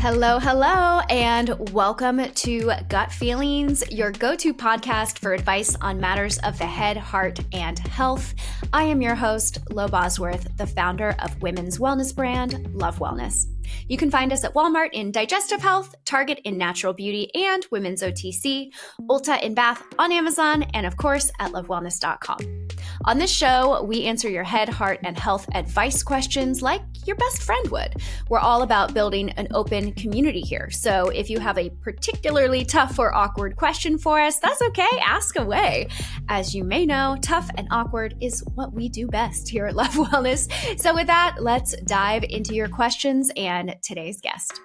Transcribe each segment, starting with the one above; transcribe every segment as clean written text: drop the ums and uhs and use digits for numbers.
Hello, hello, and welcome to Gut Feelings, your go-to podcast for advice on matters of the head, heart, and health. I am your host, Lo Bosworth, the founder of women's wellness brand, Love Wellness. You can find us at Walmart in digestive health, Target in natural beauty and women's OTC, Ulta in bath on Amazon, and of course at lovewellness.com. On this show, we answer your head, heart, and health advice questions like your best friend would. We're all about building an open community here. So if you have a particularly tough or awkward question for us, that's okay, ask away. As you may know, tough and awkward is what we do best here at Love Wellness. So with that, let's dive into your questions and today's guest.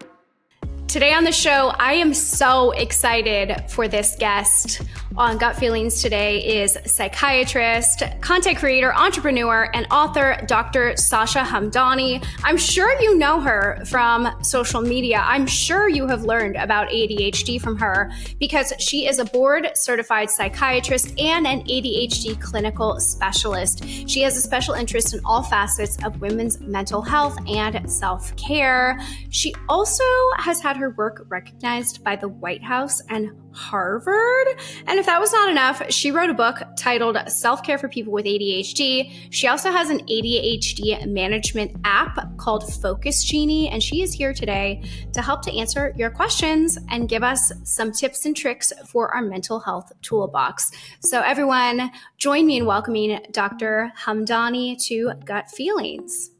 Today on the show, I am so excited for this guest on Gut Feelings today is psychiatrist, content creator, entrepreneur, and author, Dr. Sasha Hamdani. I'm sure you know her from social media. I'm sure you have learned about ADHD from her because she is a board-certified psychiatrist and an ADHD clinical specialist. She has a special interest in all facets of women's mental health and self-care. She also has had her work recognized by the White House and Harvard. And if that was not enough, she wrote a book titled Self-Care for People with ADHD. She also has an ADHD management app called Focus Genie, and she is here today to help to answer your questions and give us some tips and tricks for our mental health toolbox. So everyone, join me in welcoming Dr. Hamdani to Gut Feelings.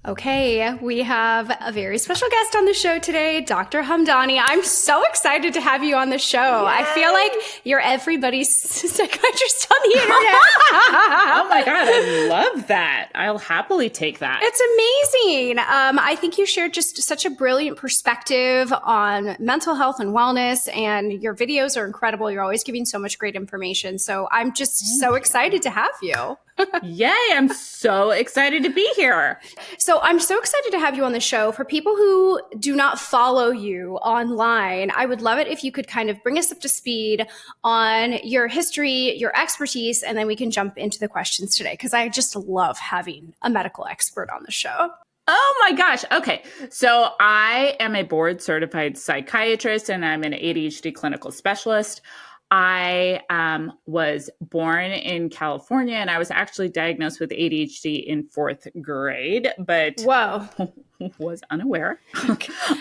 Okay, we have a very special guest on the show today, Dr. Hamdani. I'm so excited to have you on the show. Yay. I feel like you're everybody's psychiatrist on the internet. Oh my God, I love that. I'll happily take that. It's amazing. I think you shared just such a brilliant perspective on mental health and wellness, and your videos are incredible. You're always giving so much great information. So I'm just so excited to have you. Yay, I'm so excited to be here. So I'm so excited to have you on the show. For people who do not follow you online, I would love it if you could kind of bring us up to speed on your history, your expertise, and then we can jump into the questions today because I just love having a medical expert on the show. Oh my gosh. Okay. So I am a board certified psychiatrist and I'm an ADHD clinical specialist. I was born in California and I was actually diagnosed with ADHD in 4th grade, but whoa, was unaware.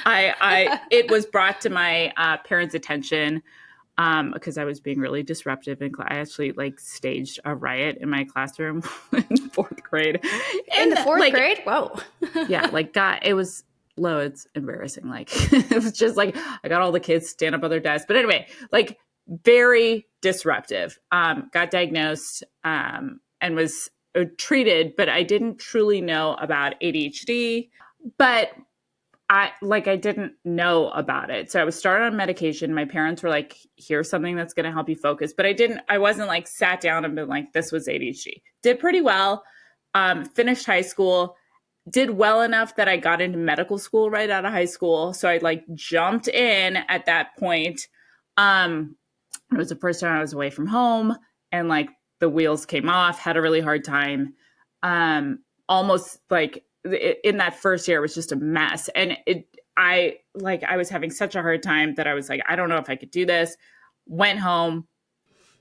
It was brought to my parents' attention because I was being really disruptive in class. I actually staged a riot in my classroom in 4th grade. In the 4th grade? Whoa. Yeah, it was low. It's embarrassing. It was just I got all the kids stand up on their desks. But anyway, very disruptive. Got diagnosed and was treated, but I didn't truly know about ADHD. But I didn't know about it. So I was started on medication. My parents were like, here's something that's going to help you focus. But I wasn't sat down and been like, this was ADHD. Did pretty well. Finished high school. Did well enough that I got into medical school right out of high school. So I jumped in at that point. It was the first time I was away from home and the wheels came off, had a really hard time. Almost in that first year, it was just a mess. And I was having such a hard time that I was I don't know if I could do this. Went home,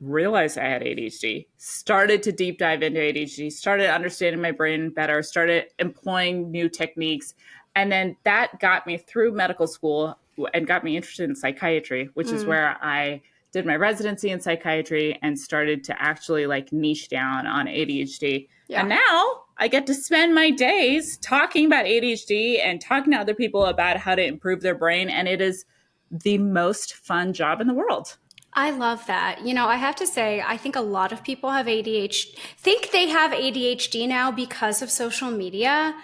realized I had ADHD, started to deep dive into ADHD, started understanding my brain better, started employing new techniques. And then that got me through medical school and got me interested in psychiatry, which is where I did my residency in psychiatry and started to actually niche down on ADHD. Yeah. And now I get to spend my days talking about ADHD and talking to other people about how to improve their brain. And it is the most fun job in the world. I love that. I have to say, I think a lot of people have think they have ADHD now because of social media.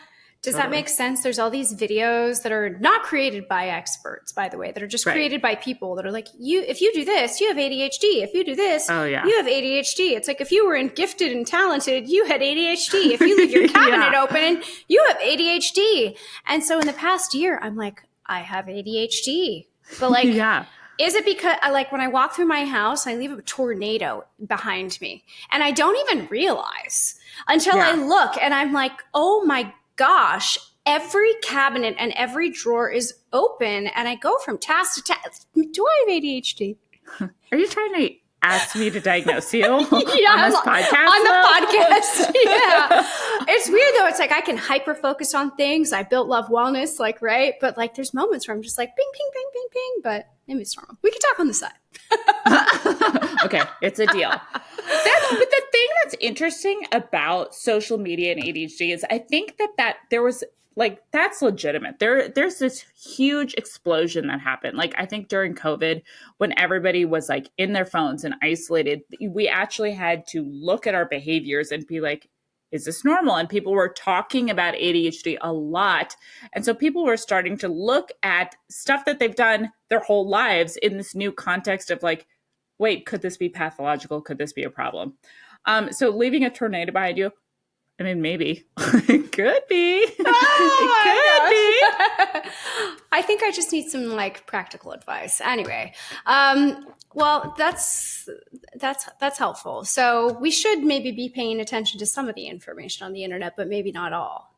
Does that make sense? There's all these videos that are not created by experts, by the way, that are just created by people that are if you do this, you have ADHD. If you do this, you have ADHD. It's if you were gifted and talented, you had ADHD. If you leave your cabinet open, you have ADHD. And so in the past year, I'm I have ADHD. But is it because when I walk through my house, I leave a tornado behind me and I don't even realize until I look and I'm oh my gosh, every cabinet and every drawer is open, and I go from task to task. Do I have ADHD? Are you trying to ask me to diagnose you on this podcast? On the podcast. Yeah. It's weird though. It's like I can hyper focus on things. I built Love Wellness, like, right? But like there's moments where I'm just like ping, ping, ping, ping, ping. But maybe it's normal. We can talk on the side. Okay, it's a deal. But the thing that's interesting about social media and ADHD is I think that there was like, that's legitimate. There's this huge explosion that happened. Like, I think during COVID, when everybody was like in their phones and isolated, we actually had to look at our behaviors and be like, is this normal? And people were talking about ADHD a lot. And so people were starting to look at stuff that they've done their whole lives in this new context of like, wait, could this be pathological? Could this be a problem? So leaving a tornado behind you, I mean, maybe. It could be. It could be. I think I just need some like practical advice. Anyway, well, that's helpful. So we should maybe be paying attention to some of the information on the internet, but maybe not all.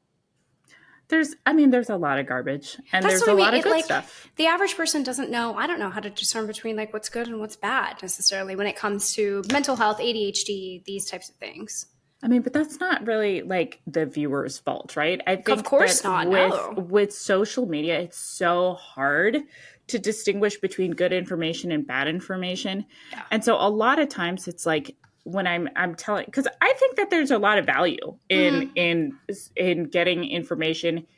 There's a lot of garbage, and there's a lot of good stuff. The average person doesn't know. I don't know how to discern between like what's good and what's bad necessarily when it comes to mental health, ADHD, these types of things. I mean, but that's not really like the viewer's fault, right? I think of course not. With social media, it's so hard to distinguish between good information and bad information. Yeah. And so a lot of times it's like when I'm telling, because I think that there's a lot of value in getting information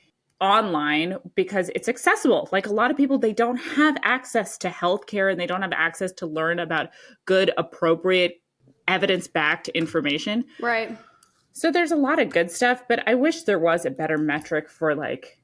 online because it's accessible. Like a lot of people, they don't have access to healthcare and they don't have access to learn about good, appropriate, evidence-backed information. Right. So there's a lot of good stuff, but I wish there was a better metric for like,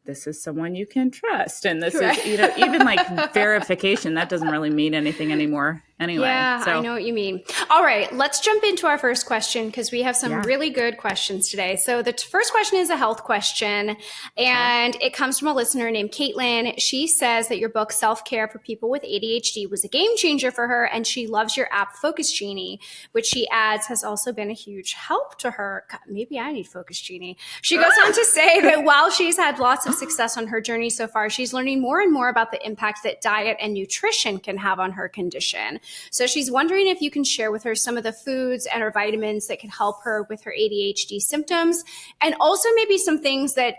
this is someone you can trust. And this is, even like verification, that doesn't really mean anything anymore. Anyway. Yeah, I know what you mean. All right, let's jump into our first question because we have some really good questions today. So the first question is a health question, and it comes from a listener named Caitlin. She says that your book, Self-Care for People with ADHD, was a game changer for her, and she loves your app, Focus Genie, which she adds has also been a huge help to her. God, maybe I need Focus Genie. She goes on to say that while she's had lots of success on her journey so far, she's learning more and more about the impact that diet and nutrition can have on her condition. So she's wondering if you can share with her some of the foods and or vitamins that can help her with her ADHD symptoms, and also maybe some things that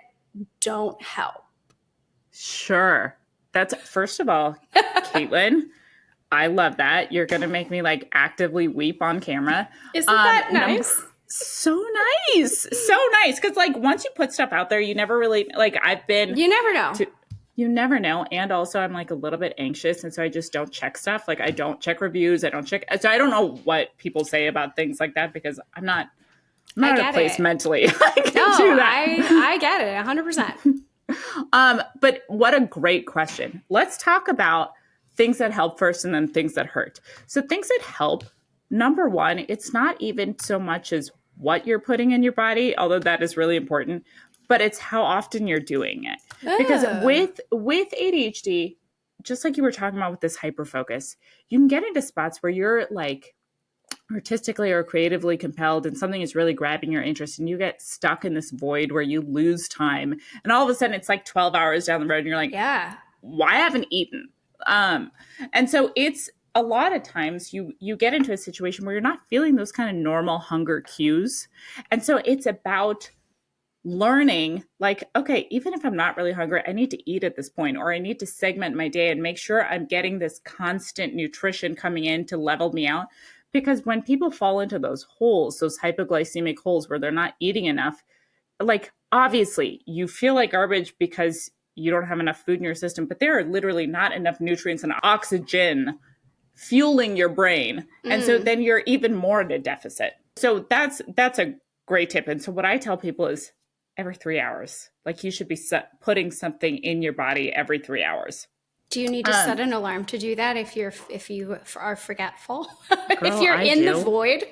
don't help. Sure. That's, first of all, Caitlin, I love that. You're going to make me like actively weep on camera. Isn't that nice? So nice. So nice. Because like once you put stuff out there, you never really, like you never know. You never know. And also I'm like a little bit anxious. And so I just don't check stuff. Like I don't check reviews. So I don't know what people say about things like that because I'm not in a place mentally. I can do that. I get it 100%. But what a great question. Let's talk about things that help first and then things that hurt. So things that help, number one, it's not even so much as what you're putting in your body, although that is really important, but it's how often you're doing it. Because with ADHD, just like you were talking about with this hyperfocus, you can get into spots where you're like artistically or creatively compelled and something is really grabbing your interest and you get stuck in this void where you lose time. And all of a sudden it's like 12 hours down the road and you're like, why haven't eaten? And so it's a lot of times you get into a situation where you're not feeling those kind of normal hunger cues. And so it's about learning like, okay, even if I'm not really hungry, I need to eat at this point, or I need to segment my day and make sure I'm getting this constant nutrition coming in to level me out. Because when people fall into those holes, those hypoglycemic holes where they're not eating enough, like obviously you feel like garbage because you don't have enough food in your system, but there are literally not enough nutrients and oxygen fueling your brain. And so then you're even more at a deficit. So that's a great tip. And so what I tell people is every 3 hours, like you should be putting something in your body every 3 hours. Do you need to set an alarm to do that if you are forgetful? If you're in the void?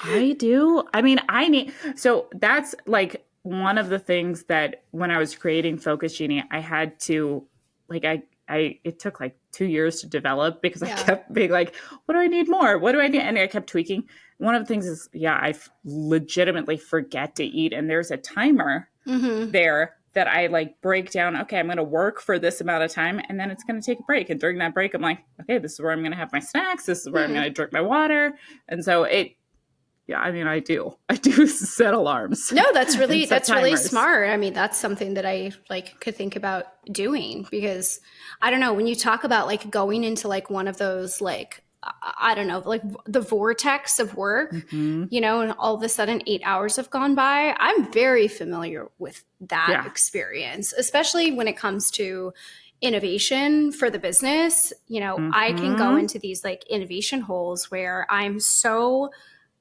I do. I mean, so that's like one of the things that when I was creating Focus Genie, I had to like, it took like 2 years to develop because I kept being like, what do I need more? What do I need? And I kept tweaking. One of the things is, I legitimately forget to eat. And there's a timer there that I like break down, okay, I'm going to work for this amount of time and then it's going to take a break. And during that break, I'm like, okay, this is where I'm going to have my snacks. This is where I'm going to drink my water. And so I do set alarms. No, that's really smart. I mean, that's something that I like could think about doing, because I don't know, when you talk about like going into like one of those, like, I don't know, like the vortex of work, you know, and all of a sudden 8 hours have gone by. I'm very familiar with that experience, especially when it comes to innovation for the business. You know, I can go into these like innovation holes where I'm so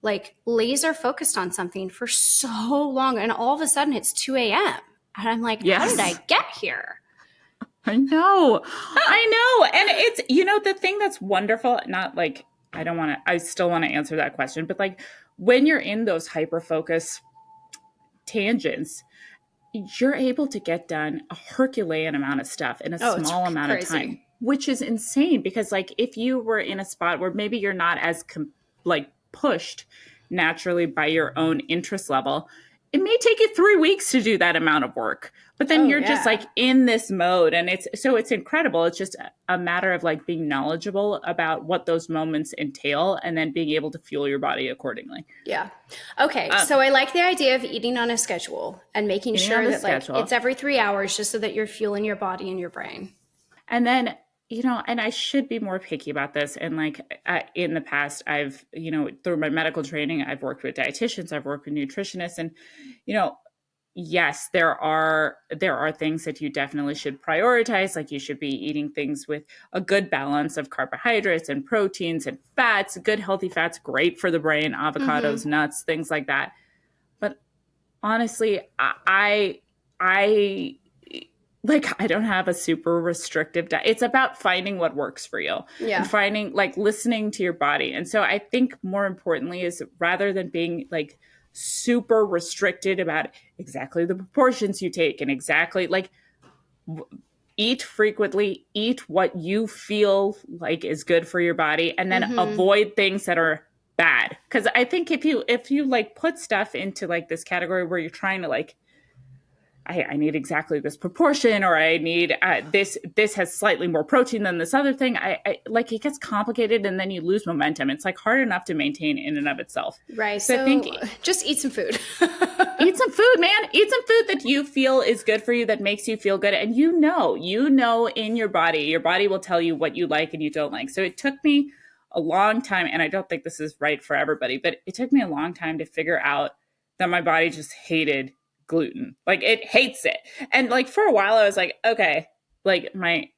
like laser focused on something for so long, and all of a sudden it's 2 a.m. and I'm like, how did I get here? I know. And it's, you know, the thing that's wonderful, not like, I still want to answer that question, but like when you're in those hyper-focus tangents, you're able to get done a Herculean amount of stuff in a small amount of time, which is insane, because like if you were in a spot where maybe you're not as pushed naturally by your own interest level, it may take you 3 weeks to do that amount of work, but then you're just like in this mode, and it's incredible. It's just a matter of like being knowledgeable about what those moments entail and then being able to fuel your body accordingly. Yeah. Okay. So I like the idea of eating on a schedule and making sure that like it's every 3 hours, just so that you're fueling your body and your brain. And then, you know, and I should be more picky about this. And like in the past, I've, you know, through my medical training, I've worked with dietitians, I've worked with nutritionists, and, you know, yes, there are things that you definitely should prioritize. Like you should be eating things with a good balance of carbohydrates and proteins and fats, good healthy fats, great for the brain, avocados, nuts, things like that. But honestly, I don't have a super restrictive diet. It's about finding what works for you and finding, like, listening to your body. And so I think more importantly is, rather than being like super restricted about exactly the proportions you take and exactly like eat frequently, eat what you feel like is good for your body, and then avoid things that are bad. Because I think if you like put stuff into like this category where you're trying to like, I need exactly this proportion, or I need this has slightly more protein than this other thing. I like, it gets complicated and then you lose momentum. It's like hard enough to maintain in and of itself. Right. So I think just eat some food. Eat some food, man. Eat some food that you feel is good for you, that makes you feel good. And you know in your body will tell you what you like and you don't like. So it took me a long time, and I don't think this is right for everybody, but it took me a long time to figure out that my body just hated gluten. Like, it hates it. And like for a while I was like, okay, like I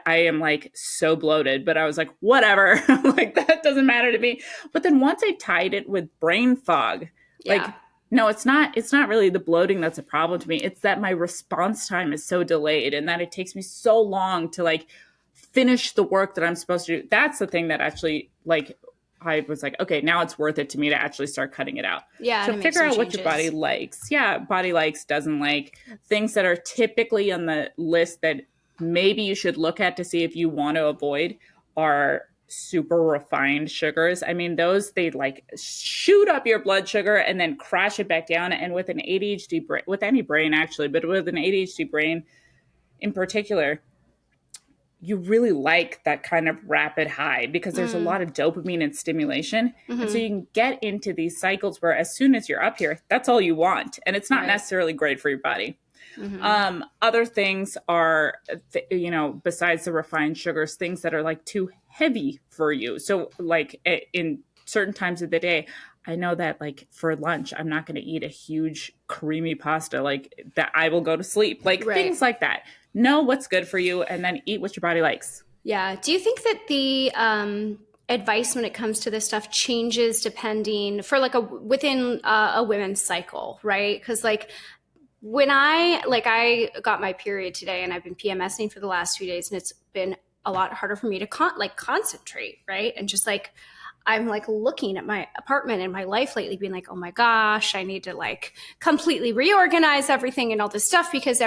am like so bloated, but I was like, whatever. Like, that doesn't matter to me. But then once I tied it with brain fog, like, no, it's not really the bloating that's a problem to me. It's that my response time is so delayed, and that it takes me so long to like finish the work that I'm supposed to do. That's the thing that actually, like, I was like, okay, now it's worth it to me to actually start cutting it out. Yeah. So figure out what your body likes. Yeah. Body likes, doesn't like. Things that are typically on the list that maybe you should look at to see if you want to avoid are super refined sugars. I mean, those, they like shoot up your blood sugar and then crash it back down. And with an ADHD brain, with any brain actually, but with an ADHD brain in particular, you really like that kind of rapid high, because there's a lot of dopamine and stimulation. And so you can get into these cycles where as soon as you're up here, that's all you want. And it's not necessarily great for your body. Other things are, besides the refined sugars, things that are like too heavy for you. So like in certain times of the day, I know that like for lunch, I'm not going to eat a huge creamy pasta, like that I will go to sleep, like things like that. Know what's good for you and then eat what your body likes. Yeah. Do you think that the advice when it comes to this stuff changes depending for like within a women's cycle, right? Because like when I got my period today and I've been PMSing for the last 2 days, and it's been a lot harder for me to concentrate, right? And just like, I'm like looking at my apartment and my life lately being like, oh my gosh, I need to like completely reorganize everything and all this stuff, because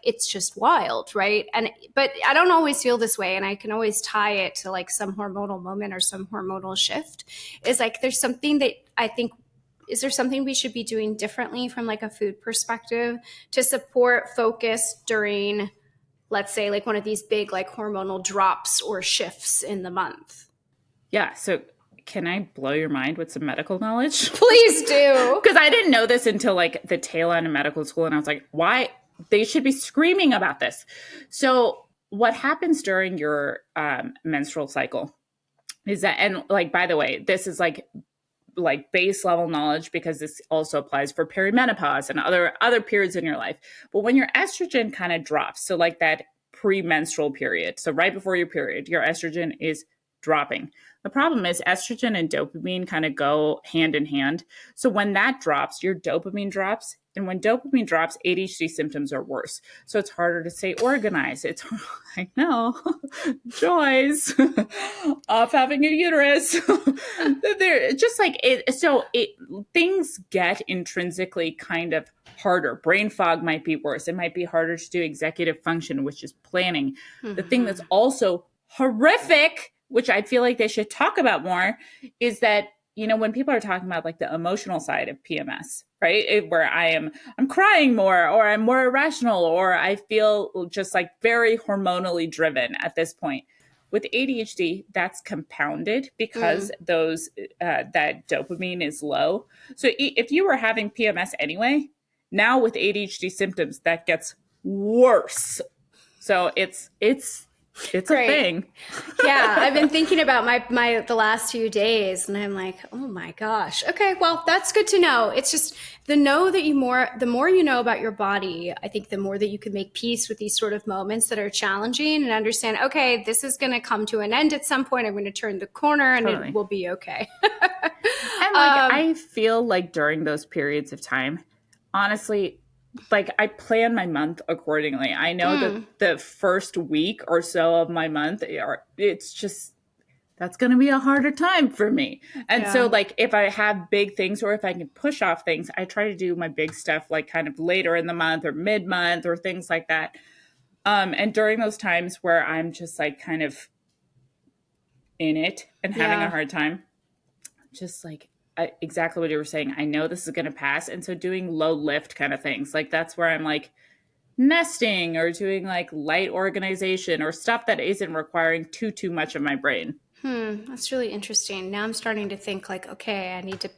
it's just wild. Right. But I don't always feel this way. And I can always tie it to like some hormonal moment or some hormonal shift. Is like, there's something that I think is there something we should be doing differently from like a food perspective to support focus during, let's say, like one of these big like hormonal drops or shifts in the month? Yeah. So can I blow your mind with some medical knowledge? Please do. Because I didn't know this until like the tail end of medical school. And I was like, why? They should be screaming about this. So what happens during your menstrual cycle is that, and like, by the way, this is like base level knowledge, because this also applies for perimenopause and other periods in your life. But when your estrogen kind of drops, so like that premenstrual period, so right before your period, your estrogen is dropping. The problem is estrogen and dopamine kind of go hand in hand. So when that drops, your dopamine drops. And when dopamine drops, ADHD symptoms are worse. So it's harder to stay organized. I know, joys of having a uterus. They're just like it. So things get intrinsically kind of harder. Brain fog might be worse. It might be harder to do executive function, which is planning. Mm-hmm. The thing that's also horrific, which I feel like they should talk about more, is that, you know, when people are talking about like the emotional side of PMS, right? Where I'm crying more, or I'm more irrational, or I feel just like very hormonally driven at this point. With ADHD, that's compounded because that dopamine is low. So if you were having PMS anyway, now with ADHD symptoms, that gets worse. So it's a thing. Yeah, I've been thinking about the last few days, and I'm like, oh my gosh. Okay, well, that's good to know. It's just the more you know about your body, I think the more that you can make peace with these sort of moments that are challenging and understand, okay, this is going to come to an end at some point. I'm going to turn the corner and It will be okay. And I feel like during those periods of time, honestly, like I plan my month accordingly. I know that the first week or so of my month, it's just, that's going to be a harder time for me. And so like if I have big things, or if I can push off things, I try to do my big stuff like kind of later in the month or mid-month or things like that. And during those times where I'm just like kind of in it and having a hard time, just like, exactly what you were saying. I know this is going to pass. And so doing low lift kind of things, like that's where I'm like nesting or doing like light organization or stuff that isn't requiring too much of my brain. That's really interesting. Now I'm starting to think like, okay, I need to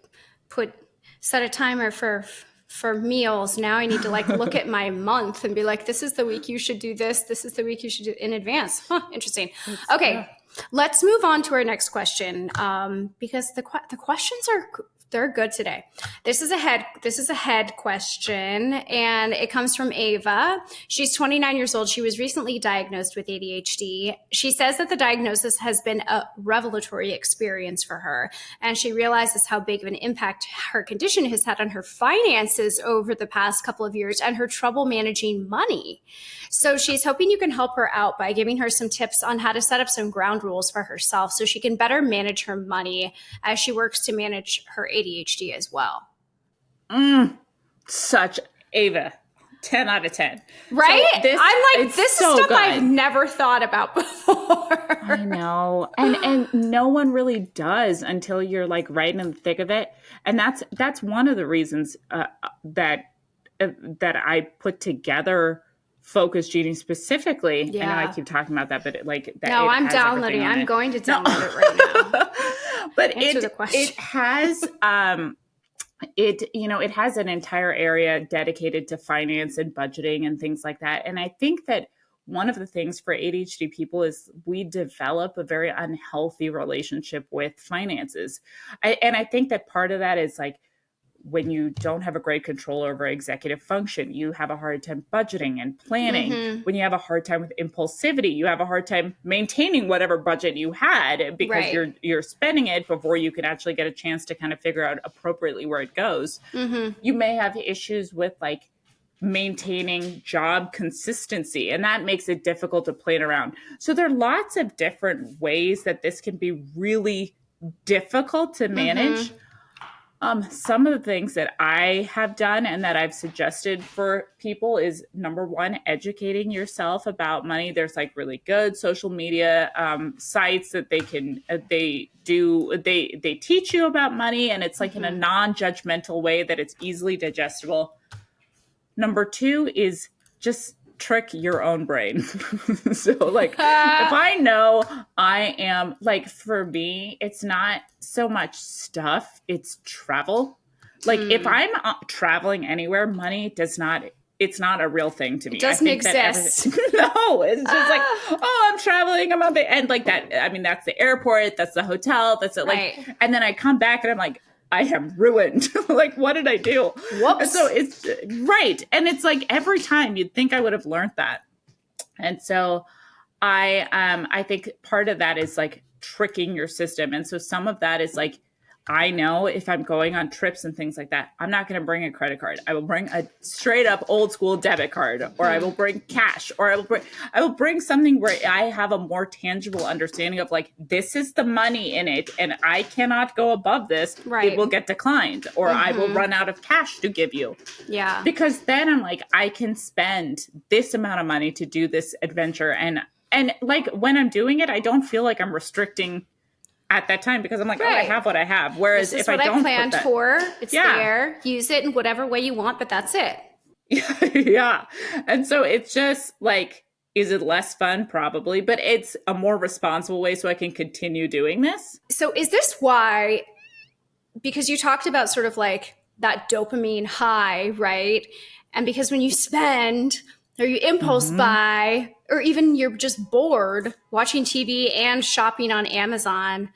set a timer for meals. Now I need to like look at my month and be like, this is the week you should do this. This is the week you should do in advance. Interesting. Okay. Yeah. Let's move on to our next question, because the questions they're good today. This is a head question, and it comes from Ava. She's 29 years old. She was recently diagnosed with ADHD. She says that the diagnosis has been a revelatory experience for her, and she realizes how big of an impact her condition has had on her finances over the past couple of years and her trouble managing money. So she's hoping you can help her out by giving her some tips on how to set up some ground rules for herself so she can better manage her money as she works to manage her ADHD as well. Such Ava, 10 out of 10. Right? So I'm like, this is so stuff good. I've never thought about before. I know. And no one really does until you're like right in the thick of it. And that's one of the reasons that I put together Focus Genie specifically. Yeah. I know I keep talking about that, but I'm downloading. I'm going to download it right now. But it has it has an entire area dedicated to finance and budgeting and things like that. And I think that one of the things for ADHD people is we develop a very unhealthy relationship with finances. I think that part of that is like, when you don't have a great control over executive function, you have a hard time budgeting and planning. Mm-hmm. When you have a hard time with impulsivity, you have a hard time maintaining whatever budget you had because you're spending it before you can actually get a chance to kind of figure out appropriately where it goes. Mm-hmm. You may have issues with like maintaining job consistency, and that makes it difficult to plan around. So there are lots of different ways that this can be really difficult to manage. Mm-hmm. Some of the things that I have done and that I've suggested for people is, number one, educating yourself about money. There's like really good social media sites that they teach you about money, and it's like in a non-judgmental way that it's easily digestible. Number two is just trick your own brain. So like, if I know I am, like, for me, it's not so much stuff, it's travel. Like if I'm traveling anywhere, money it's not a real thing to me. It doesn't exist. No, it's just like, oh, I'm traveling, I'm on the end, like that. I mean, that's the airport, that's the hotel, that's it. Like, Right. and then I come back and I'm like, I am ruined. Like, what did I do? Whoops. And so it's right. And it's like every time you'd think I would have learned that. And so I think part of that is like tricking your system. And so some of that is like, I know if I'm going on trips and things like that, I'm not going to bring a credit card. I will bring a straight up old school debit card, or I will bring cash, or I will bring something where I have a more tangible understanding of like, this is the money in it and I cannot go above this. Right. It will get declined, or I will run out of cash to give you. Yeah. Because then I'm like, I can spend this amount of money to do this adventure. And like when I'm doing it, I don't feel like I'm restricting at that time, because I'm like, Right. oh, I have what I have. Whereas This is if what I don't planned put that, for, it's Yeah. there. Use it in whatever way you want, but that's it. yeah. And so it's just like, is it less fun? Probably, but it's a more responsible way so I can continue doing this. So is this why, because you talked about sort of like that dopamine high, right? And because when you spend or you impulse buy, or even you're just bored watching TV and shopping on Amazon,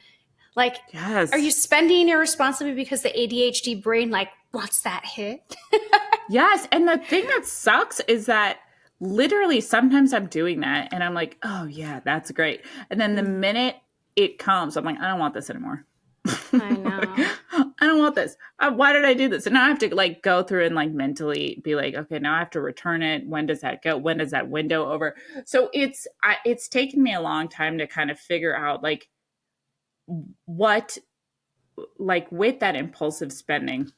like, Yes. are you spending irresponsibly because the ADHD brain like wants that hit? Yes. And the thing that sucks is that literally sometimes I'm doing that and I'm like, oh yeah, that's great. And then the minute it comes, I'm like, I don't want this anymore. I know. I don't want this. Why did I do this? And now I have to like go through and like mentally be like, okay, now I have to return it. When does that go? When does that window over? So it's taken me a long time to kind of figure out like what, like with that impulsive spending,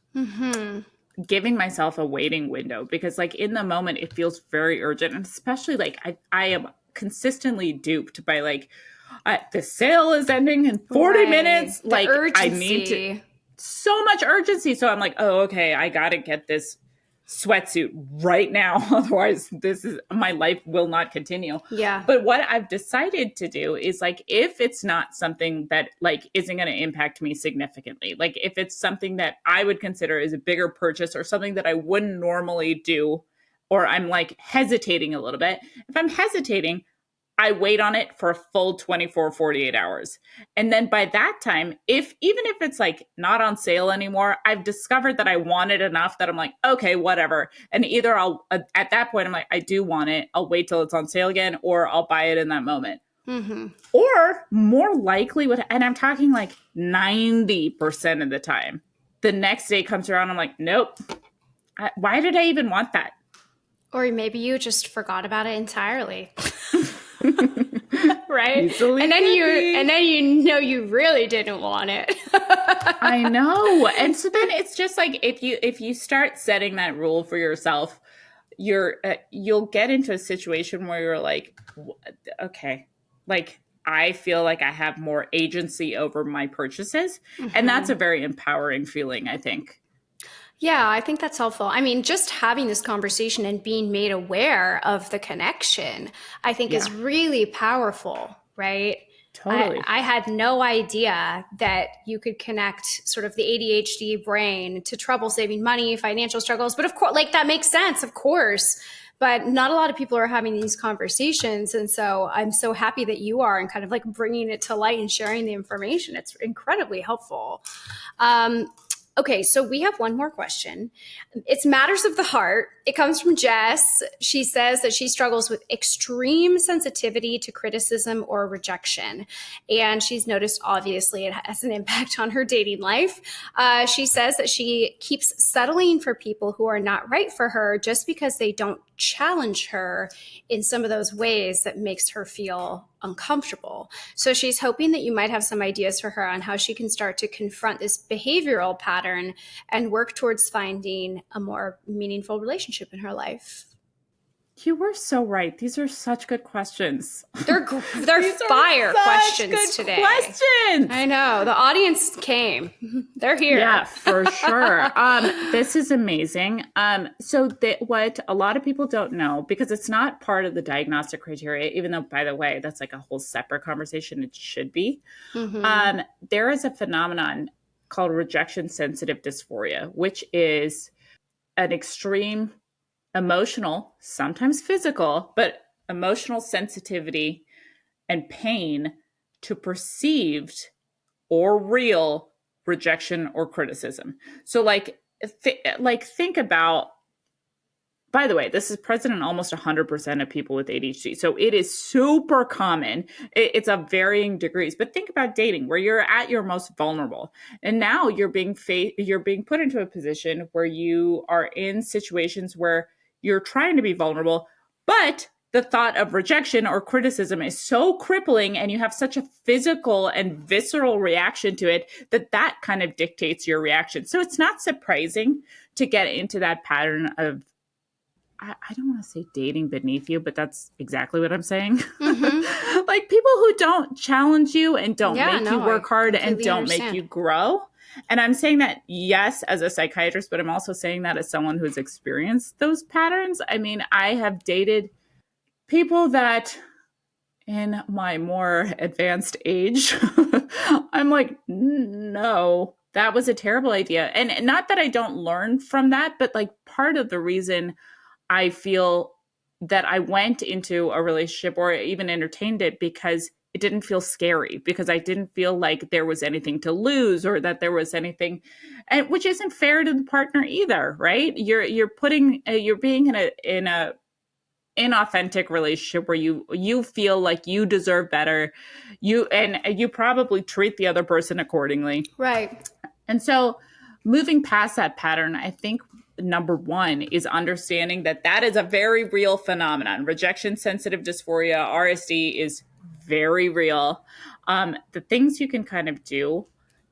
giving myself a waiting window, because like in the moment it feels very urgent. And especially like I am consistently duped by like, the sale is ending in 40 Right. minute. The Like urgency. I need to, so much urgency. So I'm like, oh, okay, I got to get this sweatsuit right now. Otherwise my life will not continue. Yeah. But what I've decided to do is like, if it's not something that like isn't going to impact me significantly, like if it's something that I would consider as a bigger purchase or something that I wouldn't normally do, or I'm like hesitating a little bit, if I'm hesitating, I wait on it for a full 24, 48 hours. And then by that time, even if it's like not on sale anymore, I've discovered that I want it enough that I'm like, okay, whatever. And either I'll, at that point, I'm like, I do want it. I'll wait till it's on sale again, or I'll buy it in that moment. Or more likely, and I'm talking like 90% of the time, the next day comes around, I'm like, nope. Why did I even want that? Or maybe you just forgot about it entirely. Right? Easily And then could be. you really didn't want it. I know. And so then it's just like, if you start setting that rule for yourself, you'll get into a situation where you're like, okay, like I feel like I have more agency over my purchases. And that's a very empowering feeling, I think. Yeah, I think that's helpful. I mean, just having this conversation and being made aware of the connection, I think is really powerful, right? Totally. I had no idea that you could connect sort of the ADHD brain to trouble saving money, financial struggles. But of course, like that makes sense, of course. But not a lot of people are having these conversations. And so I'm so happy that you are, and kind of like bringing it to light and sharing the information. It's incredibly helpful. Okay, so we have one more question. It's matters of the heart. It comes from Jess. She says that she struggles with extreme sensitivity to criticism or rejection. And she's noticed, obviously, it has an impact on her dating life. She says that she keeps settling for people who are not right for her just because they don't challenge her in some of those ways that makes her feel uncomfortable. So she's hoping that you might have some ideas for her on how she can start to confront this behavioral pattern and work towards finding a more meaningful relationship in her life. You were so right. These are such good questions. They're fire questions today. Questions. I know. The audience came. They're here. Yeah, for sure. This is amazing. So what a lot of people don't know, because it's not part of the diagnostic criteria, even though, by the way, that's like a whole separate conversation. It should be. Mm-hmm. There is a phenomenon called rejection sensitive dysphoria, which is an extreme emotional, sometimes physical, but emotional sensitivity and pain to perceived or real rejection or criticism. So think about, by the way, this is present in almost 100% of people with ADHD. So it is super common. It's of varying degrees, but think about dating where you're at your most vulnerable. And now you're being put into a position where you are in situations where you're trying to be vulnerable, but the thought of rejection or criticism is so crippling and you have such a physical and visceral reaction to it that kind of dictates your reaction. So it's not surprising to get into that pattern of, I don't want to say dating beneath you, but that's exactly what I'm saying. Mm-hmm. Like people who don't challenge you and don't make you work hard and don't make you grow. And I'm saying that, yes, as a psychiatrist, but I'm also saying that as someone who's experienced those patterns. I mean, I have dated people that in my more advanced age, I'm like, no, that was a terrible idea. And not that I don't learn from that, but like part of the reason I feel that I went into a relationship or even entertained it because it didn't feel scary, because I didn't feel like there was anything to lose or that there was anything, and which isn't fair to the partner either, right? You're being in a inauthentic relationship where you feel like you deserve better, you probably treat the other person accordingly, right? And so moving past that pattern, I think number one is understanding that is a very real phenomenon. Rejection sensitive dysphoria, RSD, is very real. The things you can kind of do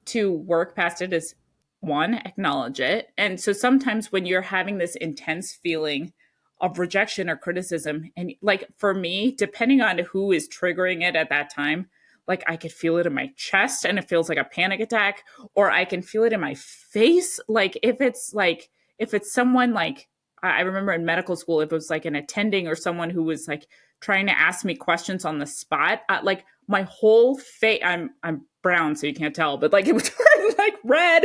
to work past it is, one, acknowledge it. And so sometimes when you're having this intense feeling of rejection or criticism, and like for me, depending on who is triggering it at that time, like I could feel it in my chest and it feels like a panic attack, or I can feel it in my face. Like if it's someone, like I remember in medical school, if it was like an attending or someone who was like trying to ask me questions on the spot, like my whole face, I'm brown, so you can't tell, but like it would turn like red,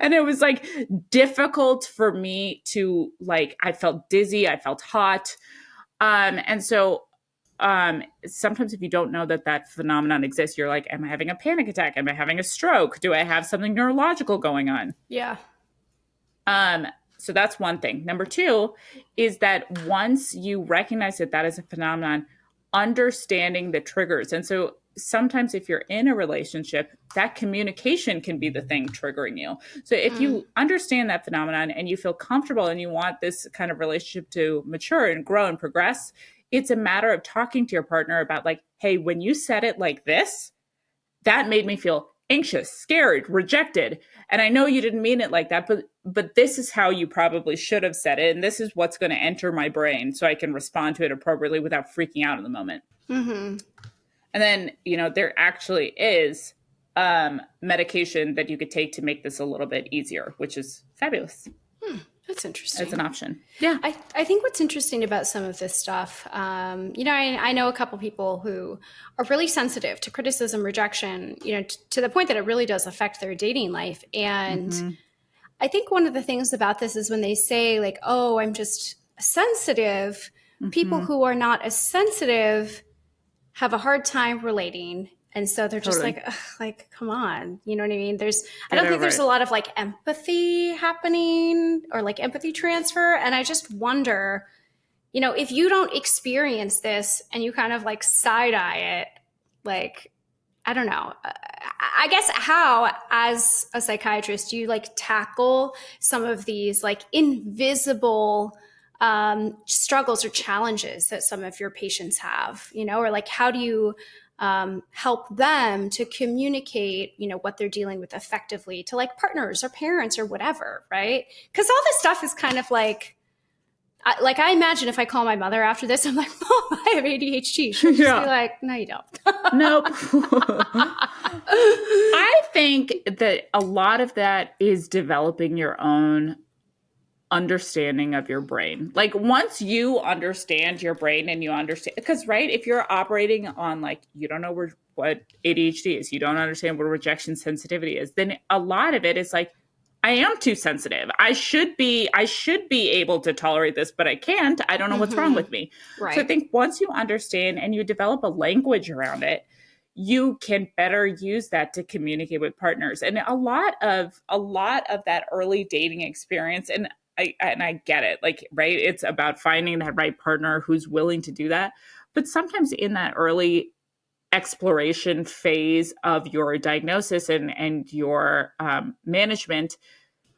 and it was like difficult for me to, like, I felt dizzy, I felt hot, and so sometimes if you don't know that phenomenon exists, you're like, am I having a panic attack? Am I having a stroke? Do I have something neurological going on? Yeah. So that's one thing. Number two is that once you recognize that is a phenomenon, understanding the triggers. And so sometimes if you're in a relationship, that communication can be the thing triggering you. So if you understand that phenomenon and you feel comfortable and you want this kind of relationship to mature and grow and progress, it's a matter of talking to your partner about, like, hey, when you said it like this, that made me feel anxious, scared, rejected. And I know you didn't mean it like that, but this is how you probably should have said it. And this is what's going to enter my brain so I can respond to it appropriately without freaking out in the moment. Mm-hmm. And then, there actually is medication that you could take to make this a little bit easier, which is fabulous. That's interesting. It's an option. Yeah. I think what's interesting about some of this stuff, I know a couple people who are really sensitive to criticism, rejection, to the point that it really does affect their dating life. And I think one of the things about this is when they say, like, oh, I'm just sensitive, people who are not as sensitive have a hard time relating. And so they're just like, come on, you know what I mean? I don't think there's a lot of like empathy happening or like empathy transfer. And I just wonder, if you don't experience this and you kind of like side eye it, like, I don't know. I guess how, as a psychiatrist, do you like tackle some of these like invisible struggles or challenges that some of your patients have, or like how do you help them to communicate, what they're dealing with effectively to like partners or parents or whatever, right? Because all this stuff is kind of like I imagine if I call my mother after this, I'm like, Mom, I have ADHD. She'll just be like, no, you don't. Nope. I think that a lot of that is developing your own understanding of your brain. Like once you understand your brain and you understand, because if, you're operating on like, you don't know what ADHD is, you don't understand what rejection sensitivity is, then a lot of it is like, I am too sensitive. I should be able to tolerate this, but I can't. I don't know what's wrong with me. Right. So I think once you understand and you develop a language around it, you can better use that to communicate with partners. And a lot of that early dating experience, and I get it, it's about finding that right partner who's willing to do that. But sometimes in that early exploration phase of your diagnosis and your management,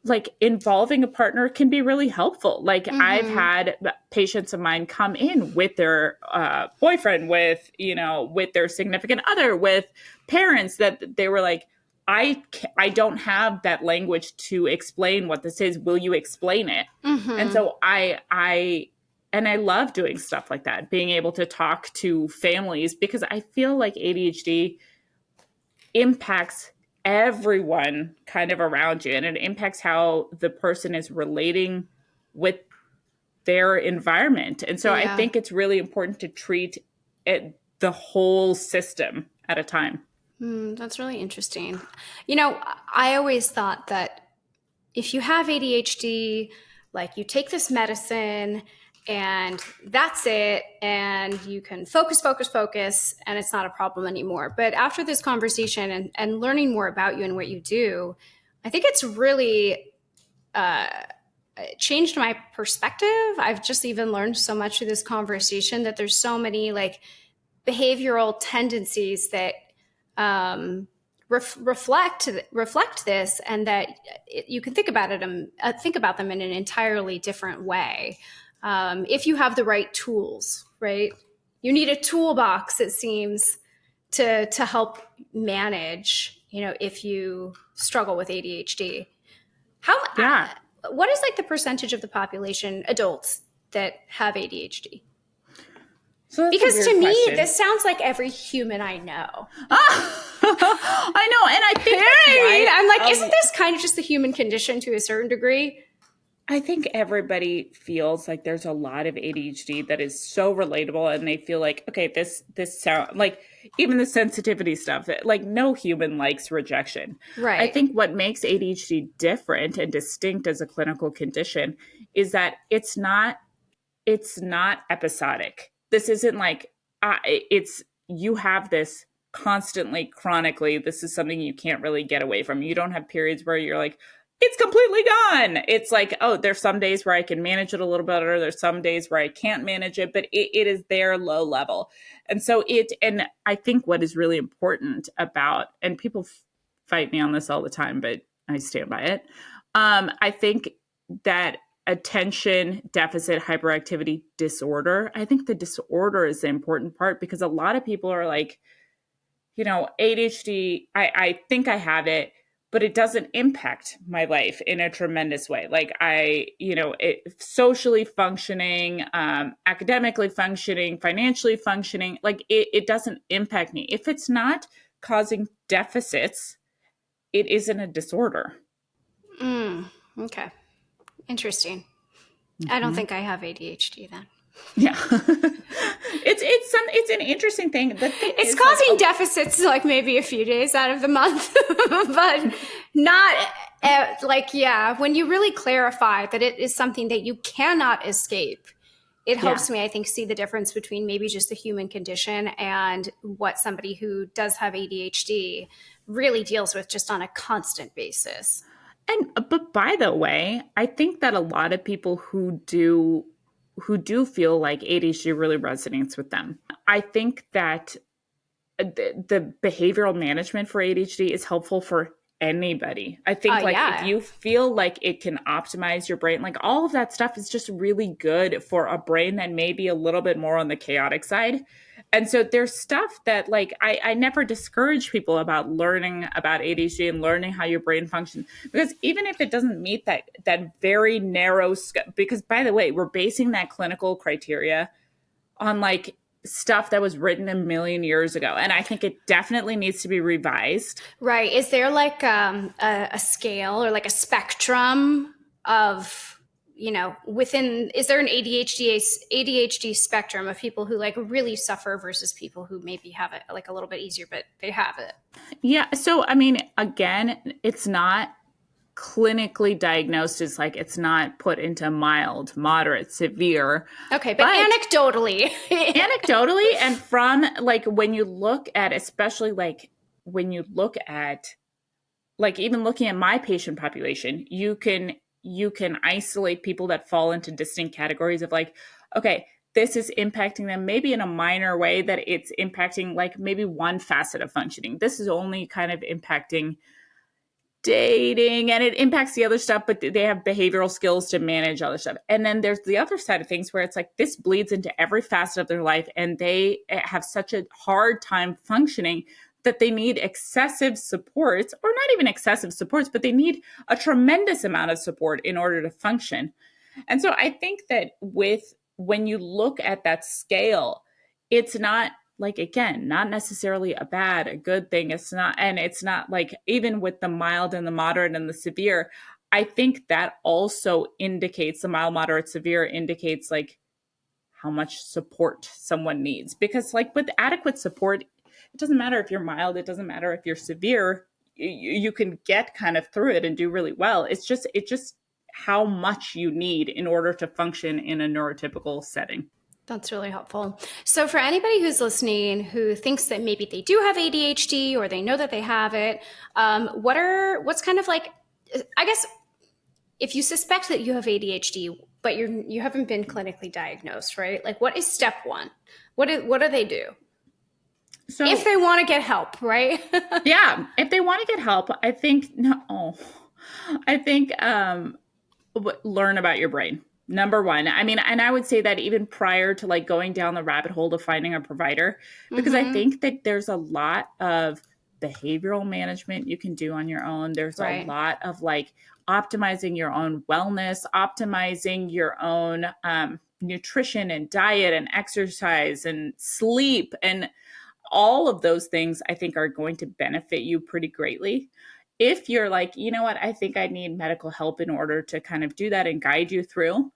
like involving a partner can be really helpful. Like I've had patients of mine come in with their boyfriend, with their significant other, with parents that they were like, I don't have that language to explain what this is. Will you explain it? And so I love doing stuff like that, being able to talk to families, because I feel like ADHD impacts everyone kind of around you, and it impacts how the person is relating with their environment. And so I think it's really important to treat the whole system at a time. That's really interesting. I always thought that if you have ADHD, like you take this medicine and that's it, and you can focus, and it's not a problem anymore. But after this conversation and learning more about you and what you do, I think it's really changed my perspective. I've just even learned so much through this conversation that there's so many like behavioral tendencies that reflect this, and that you can think about them in an entirely different way. If you have the right tools, right? You need a toolbox, it seems, to help manage, if you struggle with ADHD. What is like the percentage of the population, adults, that have ADHD? So because to me, question. This sounds like every human I know. I know. And I think I'm like, isn't this kind of just the human condition to a certain degree? I think everybody feels like there's a lot of ADHD that is so relatable, and they feel like, okay, this sound like even the sensitivity stuff, like no human likes rejection. Right. I think what makes ADHD different and distinct as a clinical condition is that it's not episodic. This isn't like you have this constantly, chronically. This is something you can't really get away from. You don't have periods where you're like, it's completely gone. It's like, oh, there's some days where I can manage it a little better. There's some days where I can't manage it, but it is there low level. And so and I think what is really important about, and people fight me on this all the time, but I stand by it. I think that attention deficit hyperactivity disorder, I think the disorder is the important part, because a lot of people are like, ADHD, I think I have it, but it doesn't impact my life in a tremendous way. Like socially functioning, academically functioning, financially functioning, like it doesn't impact me. If it's not causing deficits, it isn't a disorder. Okay. Interesting. I don't think I have ADHD then. Yeah. It's an interesting thing. It's causing deficits like maybe a few days out of the month, but not when you really clarify that it is something that you cannot escape, it helps me, I think, see the difference between maybe just the human condition and what somebody who does have ADHD really deals with just on a constant basis. But by the way, I think that a lot of people who do feel like ADHD really resonates with them. I think that the behavioral management for ADHD is helpful for anybody. I think if you feel like it can optimize your brain, like all of that stuff is just really good for a brain that may be a little bit more on the chaotic side. And so there's stuff that like I never discourage people about learning about ADHD and learning how your brain functions, because even if it doesn't meet that very narrow because by the way, we're basing that clinical criteria on like stuff that was written a million years ago, and I think it definitely needs to be revised. Right? Is there like a scale or like a spectrum of, is there an ADHD spectrum of people who like really suffer versus people who maybe have it like a little bit easier, but they have it? Yeah. So, I mean, again, it's not clinically diagnosed as like, it's not put into mild, moderate, severe. Okay. But anecdotally, and from like, when you look at, especially like when you look at, like even looking at my patient population, you can isolate people that fall into distinct categories of like, okay, this is impacting them maybe in a minor way, that it's impacting like maybe one facet of functioning. This is only kind of impacting dating, and it impacts the other stuff, but they have behavioral skills to manage other stuff. And then there's the other side of things where it's like this bleeds into every facet of their life, and they have such a hard time functioning that they need excessive supports, or not even excessive supports, but they need a tremendous amount of support in order to function. And so I think that when you look at that scale, it's not like, again, not necessarily a good thing. It's not like, even with the mild and the moderate and the severe, I think that also indicates, the mild, moderate, severe indicates like how much support someone needs. Because like with adequate support, it doesn't matter if you're mild, it doesn't matter if you're severe, you can get kind of through it and do really well. It's just how much you need in order to function in a neurotypical setting. That's really helpful. So for anybody who's listening who thinks that maybe they do have ADHD or they know that they have it, what's kind of like, I guess, if you suspect that you have ADHD, but you haven't been clinically diagnosed, right? Like, what is step one? What do they do? So, if they want to get help, right? Yeah. If they want to get help, I think learn about your brain. Number one. I mean, and I would say that even prior to like going down the rabbit hole of finding a provider, because I think that there's a lot of behavioral management you can do on your own. There's a lot of like optimizing your own wellness, optimizing your own nutrition and diet and exercise and sleep, and all of those things I think are going to benefit you pretty greatly. If you're like, you know what, I think I need medical help in order to kind of do that and guide you through,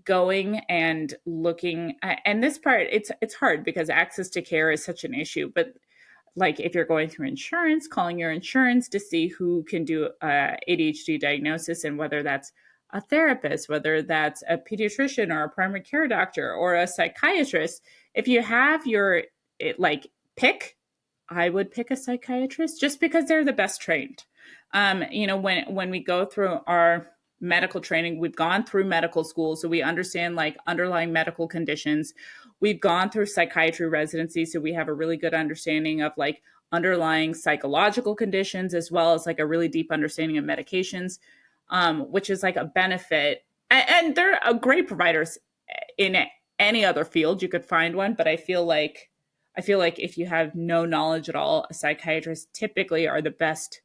going and looking, and this part, it's hard because access to care is such an issue, but like if you're going through insurance, calling your insurance to see who can do ADHD diagnosis, and whether that's a therapist, whether that's a pediatrician or a primary care doctor or a psychiatrist. If you have I would pick a psychiatrist just because they're the best trained. When we go through our medical training, we've gone through medical school, so we understand like underlying medical conditions. We've gone through psychiatry residency, so we have a really good understanding of like underlying psychological conditions, as well as like a really deep understanding of medications, which is like a benefit. And they're great providers in any other field. You could find one, but I feel like if you have no knowledge at all, a psychiatrist typically are the best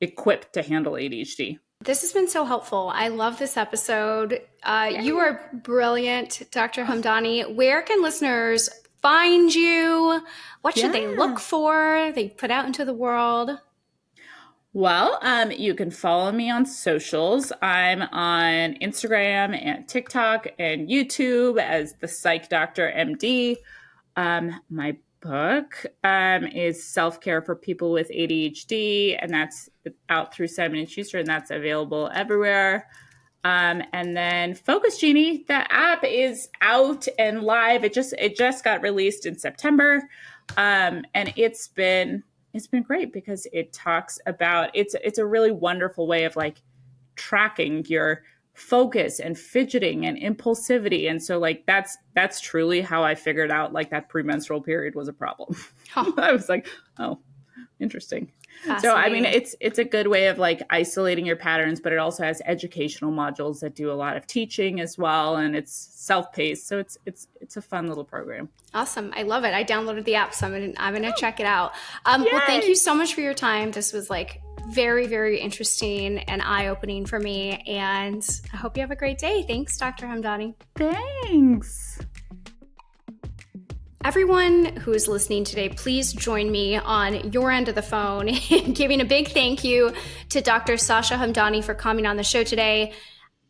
equipped to handle ADHD. This has been so helpful. I love this episode. You are brilliant, Dr. Hamdani. Where can listeners find you? What should they look for? They put out into the world? Well, you can follow me on socials. I'm on Instagram and TikTok and YouTube as the Psych Doctor MD. My book is Self-Care for People with ADHD, and that's out through Simon & Schuster, and that's available everywhere. And then Focus Genie, the app is out and live. It just got released in September, and it's been great because it talks about it's a really wonderful way of like tracking your focus and fidgeting and impulsivity. And so like that's truly how I figured out like that premenstrual period was a problem. I was like, oh, Interesting. So, I mean, it's a good way of like isolating your patterns, but it also has educational modules that do a lot of teaching as well. And it's self-paced. So it's a fun little program. Awesome. I love it. I downloaded the app, so I'm going to check it out. Well, thank you so much for your time. This was like very, very interesting and eye-opening for me. And I hope you have a great day. Thanks, Dr. Hamdani. Thanks. Everyone who is listening today, please join me on your end of the phone in giving a big thank you to Dr. Sasha Hamdani for coming on the show today.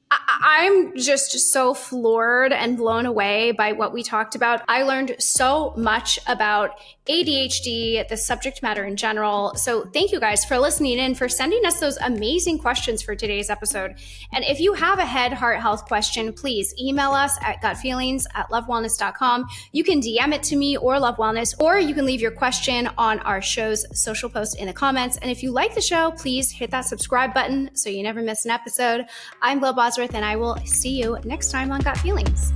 I'm just so floored and blown away by what we talked about. I learned so much about ADHD, the subject matter in general. So thank you guys for listening in, for sending us those amazing questions for today's episode. And if you have a head, heart, health question, please email us at gutfeelings@lovewellness.com. You can DM it to me or Love Wellness, or you can leave your question on our show's social post in the comments. And if you like the show, please hit that subscribe button so you never miss an episode. I'm Bosworth, and I will see you next time on Gut Feelings.